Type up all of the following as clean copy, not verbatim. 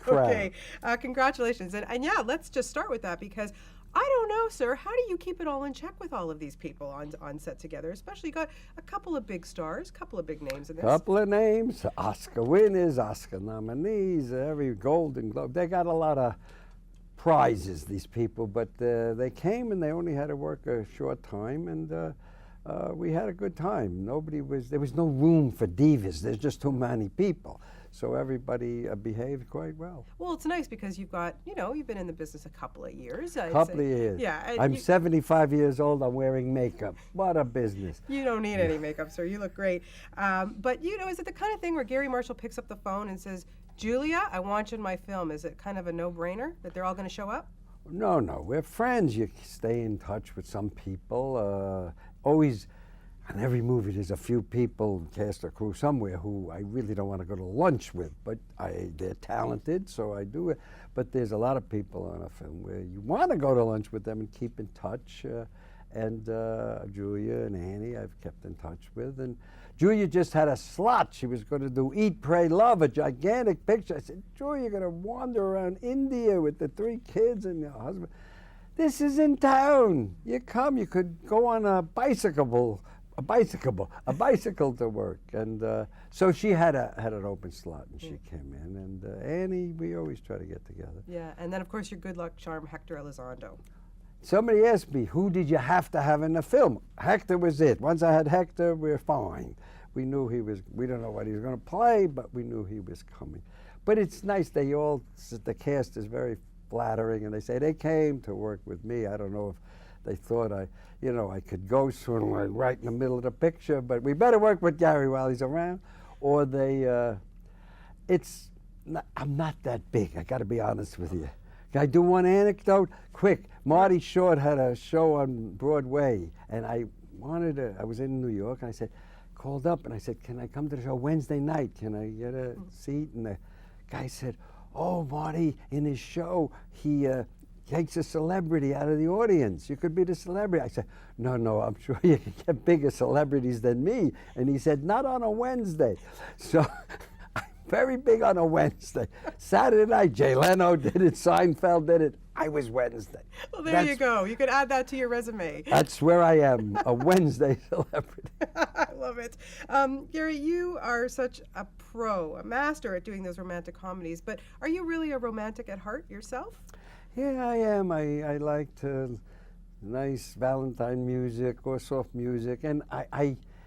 proud. Okay, congratulations. And yeah, let's just start with that because I don't know, sir, how do you keep it all in check with all of these people on set together? Especially you got a couple of big stars, a couple of big names in this. Couple of names, Oscar winners, Oscar nominees, every Golden Globe. They got a lot of prizes, these people, but they came and they only had to work a short time, and we had a good time. There was no room for divas. There's just too many people. So everybody behaved quite well. Well, it's nice because you've got, you've been in the business a couple of years. Couple of years. Yeah. I'm 75 years old. I'm wearing makeup. What a business. You don't need any makeup, sir. You look great. But, is it the kind of thing where Garry Marshall picks up the phone and says, Julia, I want you in my film? Is it kind of a no-brainer that they're all going to show up? No, we're friends. You stay in touch with some people. Always, in every movie, there's a few people, cast or crew somewhere, who I really don't want to go to lunch with, but they're talented, so I do it. But there's a lot of people on a film where you want to go to lunch with them and keep in touch. And Julia and Annie I've kept in touch with. And Julia just had a slot. She was going to do Eat, Pray, Love, a gigantic picture. I said, Julia, you're going to wander around India with the 3 kids and your husband. This is in town. You come, you could go on a bicycle to work. And so she had an open slot, and she came in. And Annie, we always try to get together. Yeah, and then, of course, your good luck charm, Hector Elizondo. Somebody asked me, who did you have to have in the film? Hector was it. Once I had Hector, we're fine. We knew we don't know what he was going to play, but we knew he was coming. But it's nice, the cast is very flattering, and they say they came to work with me. I don't know if they thought I could go sort of like right in the middle of the picture, but we better work with Garry while he's around. Or I'm not that big, I got to be honest with you. Can I do one anecdote? Quick. Marty Short had a show on Broadway, and I was in New York, and I called up, and I said, can I come to the show Wednesday night? Can I get a seat? And the guy said, oh, Marty, in his show, he takes a celebrity out of the audience. You could be the celebrity. I said, no, I'm sure you can get bigger celebrities than me. And he said, not on a Wednesday. So I'm very big on a Wednesday. Saturday night, Jay Leno did it, Seinfeld did it. I was Wednesday. Well, there you go. You could add that to your resume. That's where I am, a Wednesday celebrity. I love it. Garry, you are such a pro, a master at doing those romantic comedies, but are you really a romantic at heart yourself? Yeah, I am. I like nice Valentine music or soft music, and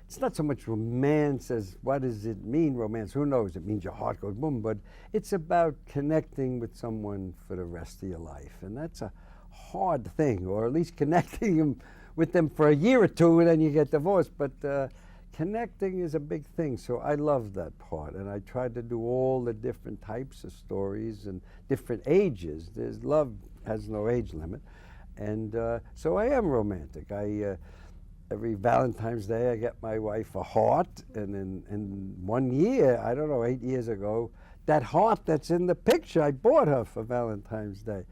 it's not so much romance as what does it mean, romance? Who knows? It means your heart goes boom, but it's about connecting with someone for the rest of your life, and that's a hard thing, or at least connecting with them for a year or two, and then you get divorced, but connecting is a big thing, so I love that part, and I try to do all the different types of stories and different ages. Love has no age limit, and so I am romantic. Every Valentine's Day, I get my wife a heart, and in 1 year, I don't know, 8 years ago, that heart that's in the picture, I bought her for Valentine's Day.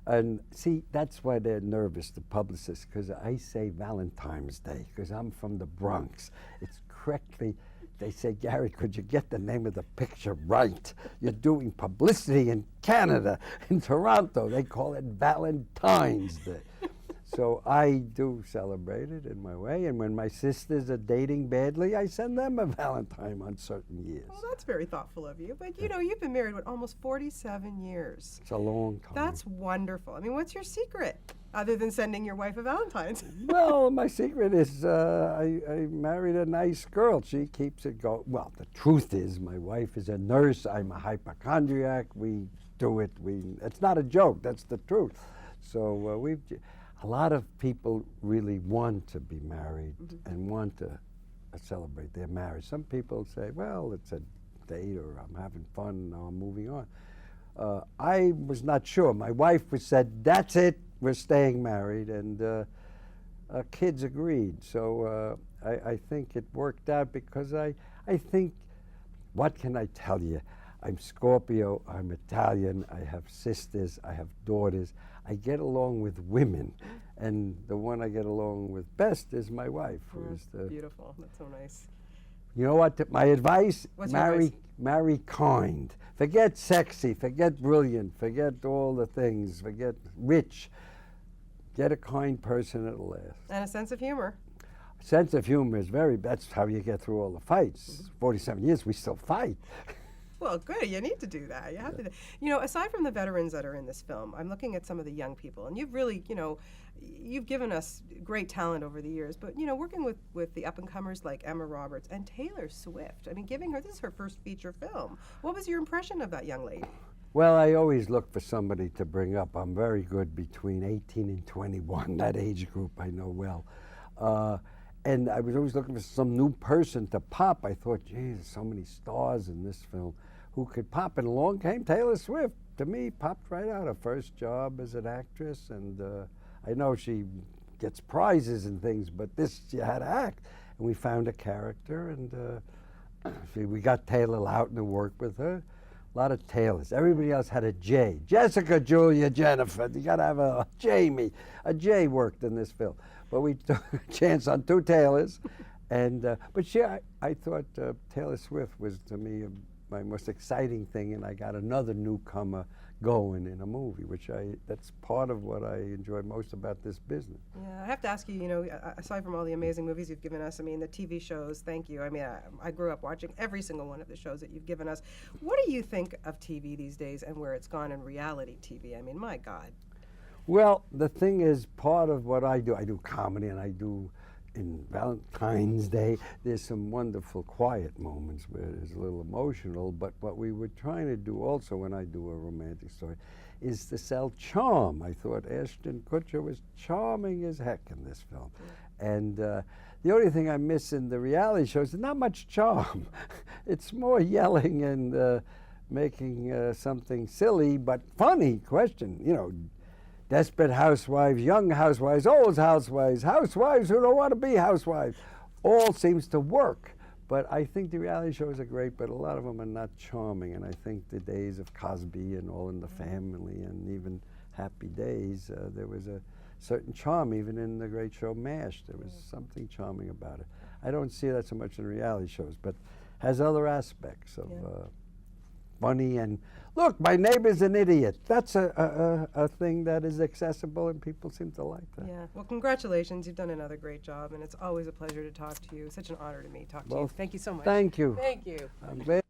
And see, that's why they're nervous, the publicists, because I say Valentine's Day, because I'm from the Bronx. It's correctly, they say, Garry, could you get the name of the picture right? You're doing publicity in Canada, in Toronto. They call it Valentine's Day. So I do celebrate it in my way, and when my sisters are dating badly, I send them a Valentine on certain years. Well, that's very thoughtful of you. But, you've been married, almost 47 years. It's a long time. That's wonderful. I mean, what's your secret, other than sending your wife a Valentine's? Well, my secret is I married a nice girl. She keeps it going. Well, the truth is my wife is a nurse. I'm a hypochondriac. We do it. It's not a joke. That's the truth. So a lot of people really want to be married and want to celebrate their marriage. Some people say, well, it's a date, or I'm having fun, now I'm moving on. I was not sure. My wife said, that's it, we're staying married, and kids agreed. So I think it worked out because I think, what can I tell you? I'm Scorpio, I'm Italian, I have sisters, I have daughters. I get along with women, and the one I get along with best is my wife. Beautiful, that's so nice. You know what? My advice: What's your advice? marry kind. Forget sexy. Forget brilliant. Forget all the things. Forget rich. Get a kind person that'll last. And a sense of humor. Sense of humor is that's how you get through all the fights. 47 years, we still fight. Well, good. You need to do that. You have to. You know, aside from the veterans that are in this film, I'm looking at some of the young people, and you've really, you've given us great talent over the years. But working with the up and comers like Emma Roberts and Taylor Swift. I mean, this is her first feature film. What was your impression of that young lady? Well, I always look for somebody to bring up. I'm very good between 18 and 21. That age group I know well. And I was always looking for some new person to pop. I thought, geez, there's so many stars in this film who could pop. And along came Taylor Swift. To me, popped right out. Her first job as an actress. And I know she gets prizes and things, but this, she had to act. And we found a character, and we got Taylor out and worked with her. A lot of Taylors. Everybody else had a J. Jessica, Julia, Jennifer. You got to have a Jamie. A J worked in this film. But we took a chance on 2 Taylors. And, but I thought Taylor Swift was, to me, my most exciting thing. And I got another newcomer going in a movie, that's part of what I enjoy most about this business. Yeah, I have to ask you, aside from all the amazing movies you've given us, I mean, the TV shows, thank you. I mean, I grew up watching every single one of the shows that you've given us. What do you think of TV these days and where it's gone in reality TV? I mean, my God. Well, the thing is, part of what I do comedy, and I do in Valentine's Day, there's some wonderful quiet moments where it's a little emotional, but what we were trying to do also when I do a romantic story is to sell charm. I thought Ashton Kutcher was charming as heck in this film. And the only thing I miss in the reality shows is not much charm. It's more yelling and making something silly but funny question, desperate housewives, young housewives, old housewives, housewives who don't want to be housewives. All seems to work. But I think the reality shows are great, but a lot of them are not charming. And I think the days of Cosby and All in the Family and even Happy Days, there was a certain charm. Even in the great show MASH, there was something charming about it. I don't see that so much in reality shows, but has other aspects of funny and, look, my neighbor's an idiot. That's a thing that is accessible, and people seem to like that. Yeah. Well, congratulations. You've done another great job, and it's always a pleasure to talk to you. Such an honor to me to talk to you. Thank you so much. Thank you. Thank you. I'm glad.